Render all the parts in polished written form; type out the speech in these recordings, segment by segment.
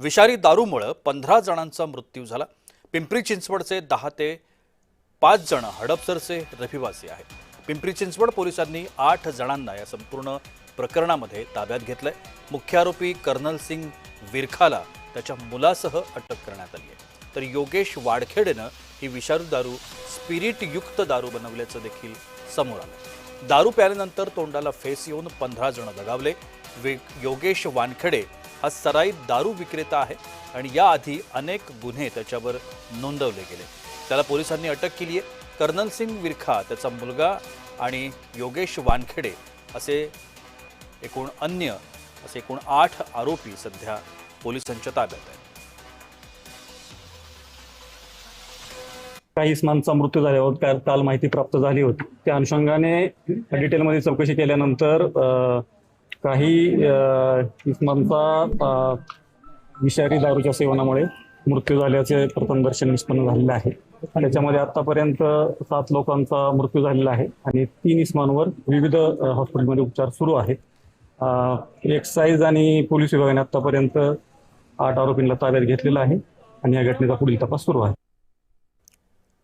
विषारी दारूमुळे 15 जणांचा मृत्यू झाला। पिंपरी चिंचवडचे 10 ते 5 जण हडपसरचे रहिवासी आहेत। पिंपरी चिंचवड पोलिसांनी 8 जणांना या संपूर्ण प्रकरणामध्ये ताब्यात घेतलंय। मुख्य आरोपी कर्नल सिंग विरखाला त्याच्या मुलासह अटक करण्यात आली आहे। तर योगेश वाडखेडेनं ही विषारी दारू स्पिरिट युक्त दारू बनवल्याचं देखील समोर आलं। दारू प्यायल्यानंतर तोंडाला फेस येऊन 15 जण दगावले। योगेश वानखेडे हा सराईत दारू विक्रेता आहे आणि याआधी अनेक गुन्हे त्याच्यावर नोंदवले गेले। त्याला पोलिसांनी अटक केली आहे। कर्नल सिंग विरखा, त्याचा मुलगा आणि योगेश वानखेडे असे एकूण 8 आरोपी सध्या पोलिसांच्या ताब्यात आहेत। काही इसमांचा मृत्यू झाल्यावर काल माहिती प्राप्त झाली होती। त्या अनुषंगाने डिटेलमध्ये चौकशी केल्यानंतर काही इसमांचा विषारी दारूच्या सेवनामुळे मृत्यू झाल्याचे प्रथमदर्शन निष्पन्न झालेले आहे। त्याच्यामध्ये आतापर्यंत 7 लोकांचा मृत्यू झालेला आहे आणि 3 इसमांवर विविध हॉस्पिटलमध्ये उपचार सुरू आहेत। एक्साईज आणि पोलीस विभागाने आतापर्यंत 8 आरोपींना ताब्यात घेतलेला आहे आणि या घटनेचा पुढील तपास सुरू आहे।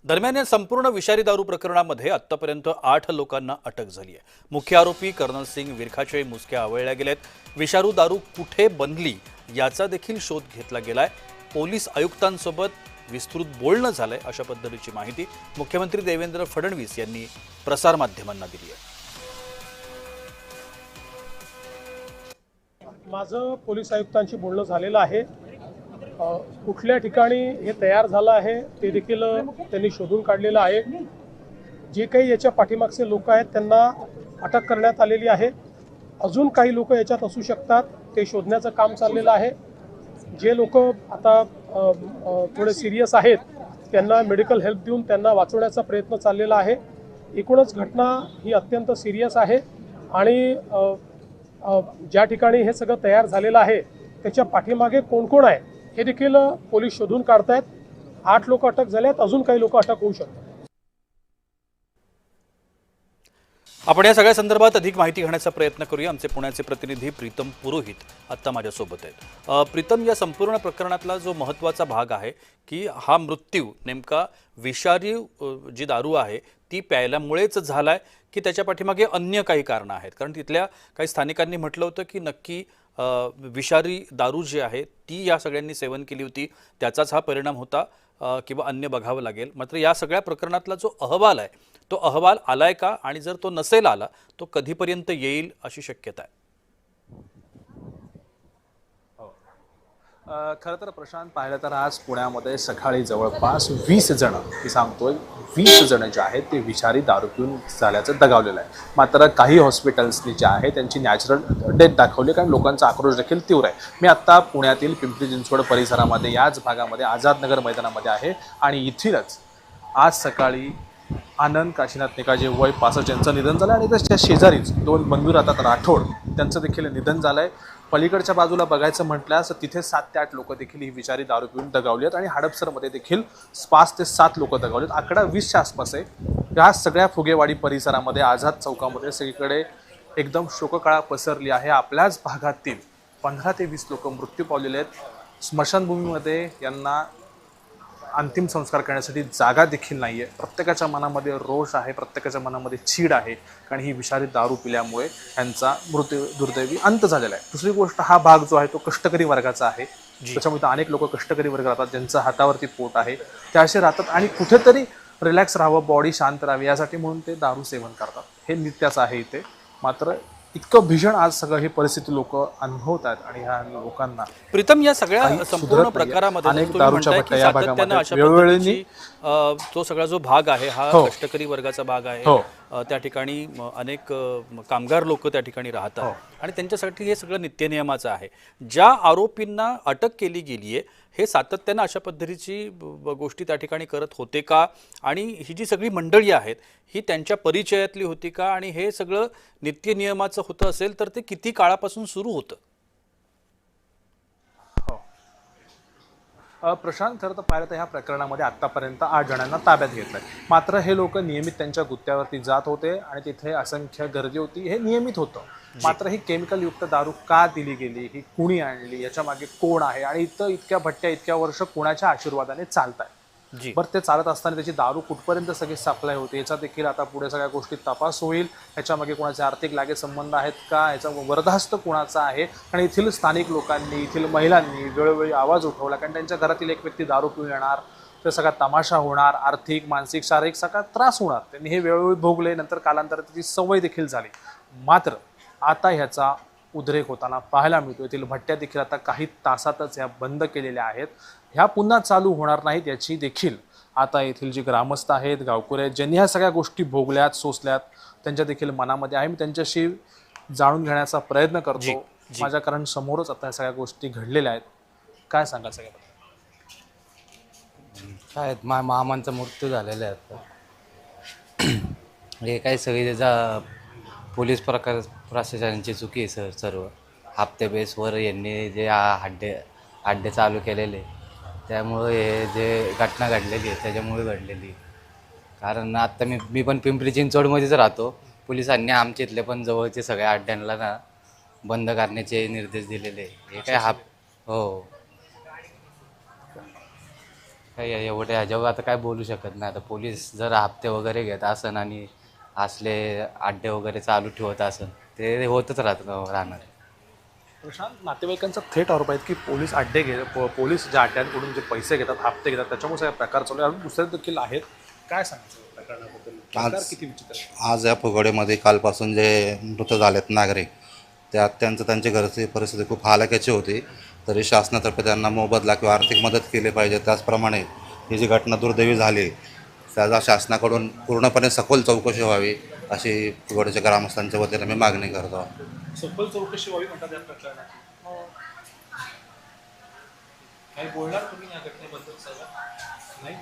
दरम्यान या संपूर्ण विषारी दारू प्रकरणामध्ये आतापर्यंत 8 लोकांना अटक झाली आहे। मुख्य आरोपी कर्नल सिंग विरखाचे मुसक्या आवळल्या गेलेत। विषारू दारू कुठे बनली याचा देखील शोध घेतला गेलाय। पोलीस आयुक्तांसोबत विस्तृत बोलणं झालंय अशा पद्धतीची माहिती मुख्यमंत्री देवेंद्र फडणवीस यांनी प्रसारमाध्यमांना दिली आहे। माझं पोलीस आयुक्तांशी बोलणं झालेलं आहे। कुठल्या ठिकाणी हे तयार झालं आहे ते देखील त्यांनी शोधून काढलेलं आहे। जे काही याच्या पाठीमागचे लोक आहेत त्यांना अटक करण्यात आलेली आहे। अजून काही लोक याच्यात असू शकतात, ते शोधण्याचं काम चाललेलं आहे। जे लोक आता थोडे सिरियस आहेत त्यांना मेडिकल हेल्प देऊन त्यांना वाचवण्याचा प्रयत्न चाललेला आहे। एकूणच घटना ही अत्यंत सिरियस आहे आणि ज्या ठिकाणी हे सगळं तयार झालेलं आहे त्याच्या पाठीमागे कोण कोण आहे हे देखील पोलीस शोधून काढतायत। 8 लोक अटक झालेत, अजून काही लोक अटक होऊ शकतात। आपण या सगळ्या संदर्भात अधिक माहिती घेण्याचा प्रयत्न करूया। आमचे पुण्याचे प्रतिनिधी प्रीतम पुरोहित आता माझ्यासोबत आहेत। प्रीतम, या संपूर्ण प्रकरणातला जो महत्त्वाचा भाग आहे की हा मृत्यू नेमका विषारी जी दारू आहे ती प्यायल्यामुळेच झालाय की त्याच्या पाठीमागे अन्य काही कारणं आहेत? कारण तिथल्या काही स्थानिकांनी म्हटलं होतं की नक्की विषारी दारू जी आहे ती या सगळ्यांनी सेवन केली होती, त्याचाच हा परिणाम होता किंवा अन्य बघावं लागेल। मात्र या सगळ्या प्रकरणातला जो अहवाल आहे तो अहवाल आलाय का, आणि जर तो नसेल आला तो कधीपर्यंत येईल अशी शक्यता आहे? खरं तर प्रशांत, पाहिलं तर आज पुण्यामध्ये सकाळी जवळपास 20 जण, मी सांगतोय 20 जण जे आहेत ते विषारी दारू पिऊन झाल्याचं दगावलेलं आहे। मात्र काही हॉस्पिटल्सनी जे आहे त्यांची नॅचरल डेथ दाखवली, कारण लोकांचा आक्रोश देखील तीव्र आहे। मी आत्ता पुण्यातील पिंपरी चिंचवड परिसरामध्ये याच भागामध्ये आझादनगर मैदानामध्ये आहे आणि इथेच आज सकाळी आनंद काशीनाथ निकाजे वय 65 यांचं निधन झालं आणि त्याच्या शेजारीच 2 बंधू राहतात राठोड, त्यांचं देखील निधन झालं आहे। पलीकडच्या बाजूला बघायचं म्हटल्यास तिथे 7 ते 8 लोक देखील ही विषारी दारू पिऊन दगावली आहेत आणि हडपसरमध्ये देखील 5 ते 7 लोक दगावलेत। आकडा 20च्या आसपास आहे। या सगळ्या फुगेवाडी परिसरामध्ये आझाद चौकामध्ये सगळीकडे एकदम शोककळा पसरली आहे। आपल्याच भागातील 15 ते 20 लोक मृत्यू पावलेले आहेत। स्मशानभूमीमध्ये यांना अंतिम संस्कार करण्यासाठी जागा देखील नाही आहे। प्रत्येकाच्या मनामध्ये रोष आहे, प्रत्येकाच्या मनामध्ये चीड आहे, कारण ही विषारी दारू पिल्यामुळे यांचा मृत्यू दुर्दैवी अंत झालेला आहे। दुसरी गोष्ट, हा भाग जो आहे तो कष्टकरी वर्गाचा आहे, त्याच्यामुळे अनेक लोक कष्टकरी वर्ग राहतात, ज्यांचं हातावरती पोट आहे, ते असे राहतात आणि कुठेतरी रिलॅक्स राहावं, बॉडी शांत राहावी यासाठी म्हणून ते दारू सेवन करतात। हे नित्याचं आहे इथे। मात्र इतकं भीषण आज सगळं ही परिस्थिती लोक अनुभवत आहेत आणि ह्या लोकांना प्रीतम या सगळ्या संपूर्ण प्रकारामध्ये अनेक दारूच्या भट्ट्या या भागामध्ये वेळोवेळी तो सगळा जो भाग आहे हा कष्टकरी वर्गाचा भाग आहे। त्या ठिकाणी अनेक कामगार लोक त्या ठिकाणी राहतात आणि त्यांच्यासाठी हे सगळं नित्यनियमाचं आहे। ज्या आरोपींना अटक केली गेली आहे हे सातत्यानं अशा पद्धतीची गोष्टी त्या ठिकाणी करत होते का, आणि ही जी सगळी मंडळी आहेत ही त्यांच्या परिचयातली होती का, आणि हे सगळं नित्यनियमाचं होतं असेल तर ते किती काळापासून सुरू होतं? प्रशांत, खरं तर पाहिलं तर ह्या प्रकरणामध्ये आत्तापर्यंत 8 जणांना ताब्यात घेतलं आहे. मात्र हे लोक नियमित त्यांच्या गुत्त्यावरती जात होते आणि तिथे असंख्य गर्दी होती, हे नियमित होतं. मात्र ही केमिकलयुक्त दारू का दिली गेली, ही कुणी आणली, याच्या मागे कोण आहे आणि इतक्या भट्ट्या इतक्या वर्ष कोणाच्या आशीर्वादाने चालत आहे. जी बरं, ते चालत असताना त्याची दारू कुठपर्यंत सगळी सप्लाय होते याचा देखील आता पुढे सगळ्या गोष्टी तपास होईल. ह्याच्यामागे कोणाचे आर्थिक लागे संबंध आहेत का, याचा वरदहस्त कोणाचा आहे. आणि येथील स्थानिक लोकांनी, येथील महिलांनी वेळोवेळी आवाज उठवला, कारण त्यांच्या घरातील एक व्यक्ती दारू पिऊन येणार, तर सगळा तमाशा होणार, आर्थिक, मानसिक, शारीरिक सगळा त्रास होणार. त्यांनी हे वेळोवेळी भोगले, नंतर कालांतरात त्याची सवय देखील झाली. मात्र आता ह्याचा उद्रेक होताना पाहायला मिळतो. येथील भट्ट्या देखील आता काही तासातच ह्या बंद केलेल्या आहेत. ह्या पुन्हा चालू होणार नाहीत याची देखील आता येथील जी ग्रामस्थ आहेत, गावकरी आहेत, ज्यांनी ह्या सगळ्या गोष्टी भोगल्यात, सोसल्यात, त्यांच्या देखील मनामध्ये आहे. मी त्यांच्याशी जाणून घेण्याचा प्रयत्न करतो. माझ्या कारण समोरच आता ह्या सगळ्या गोष्टी घडलेल्या आहेत. काय सांगाल सगळ्या? काय मामांचा मृत्यू झालेला आहे आता. हे काय सगळी त्याचा पोलीस प्रशासनाची चुकी आहे सर. सर्व हप्ते बेसवर यांनी जे अड्डे चालू केलेले, त्यामुळे हे जे घटना घडलेली आहे त्याच्यामुळे घडलेली. कारण आत्ता मी पण पिंपरी चिंचवडमध्येच राहतो. पोलिसांनी आमच्या इथले पण जवळचे सगळ्या अड्ड्यांना ना बंद करण्याचे निर्देश दिलेले. हे काय हो काय एवढ्या ह्याच्यावर आता काय बोलू शकत नाही. आता पोलीस जर हप्ते वगैरे घेत असन आणि असले अड्डे वगैरे चालू ठेवत असन, ते होतच राहणार. प्रशांत, नातेवाईकांचा थेट आरोप आहेत की पोलीस पोलीस ज्या अड्ड्यांकडून जे पैसे घेतात, हप्ते घेतात, त्याच्यामुळे सगळे प्रकार चालू आहे. अजून दुसरे देखील आहेत. काय सांगायचं प्रकरणाबद्दल? प्रकार किती विचित्र आहे. आज या फुगवड्यामध्ये कालपासून जे मृत झालेत नागरिक, त्यांची घरची परिस्थिती खूप हालाकीची होती. तरी शासनातर्फे त्यांना मोबदला किंवा आर्थिक मदत केली पाहिजे. त्याचप्रमाणे ही जी घटना दुर्दैवी झाली, त्याचा शासनाकडून पूर्णपणे सखोल चौकशी व्हावी अशी फुगवड्याच्या ग्रामस्थांच्या वतीने मी मागणी करतो. सखोल चौकशी व्हावी म्हणतात या प्रकरणात. काही बोलणार तुम्ही या घटनेबद्दल? सगळं नाही,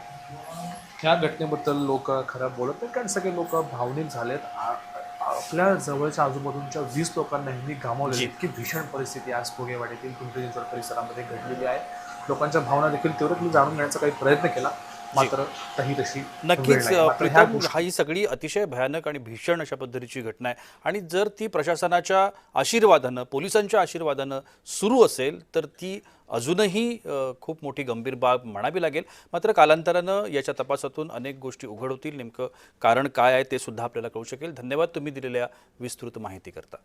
ह्या घटनेबद्दल लोक खरं बोलत नाही, कारण सगळे लोक भावनिक झालेत. आपल्या जवळच्या आजूबाजूच्या 20 लोकांना यांनी गमावलेली इतकी भीषण परिस्थिती आज फुगेवाडीतील पिंपरी चिंचवड परिसरामध्ये घडलेली आहे. लोकांच्या भावना देखील तेवढंच मी जाणून घेण्याचा काही प्रयत्न केला, मात्र काही तशी नक्कीच प्रीतम, ही सगळी अतिशय भयानक आणि भीषण अशा पद्धतीची घटना आहे. आणि जर ती प्रशासनाच्या आशीर्वादानं, पोलिसांच्या आशीर्वादानं सुरू असेल तर ती अजूनही खूप मोठी गंभीर बाब म्हणावी लागेल. मात्र कालांतरानं याच्या तपासातून अनेक गोष्टी उघड होतील. नेमकं कारण काय आहे ते सुद्धा आपल्याला कळू शकेल. धन्यवाद तुम्ही दिलेल्या विस्तृत माहिती करता.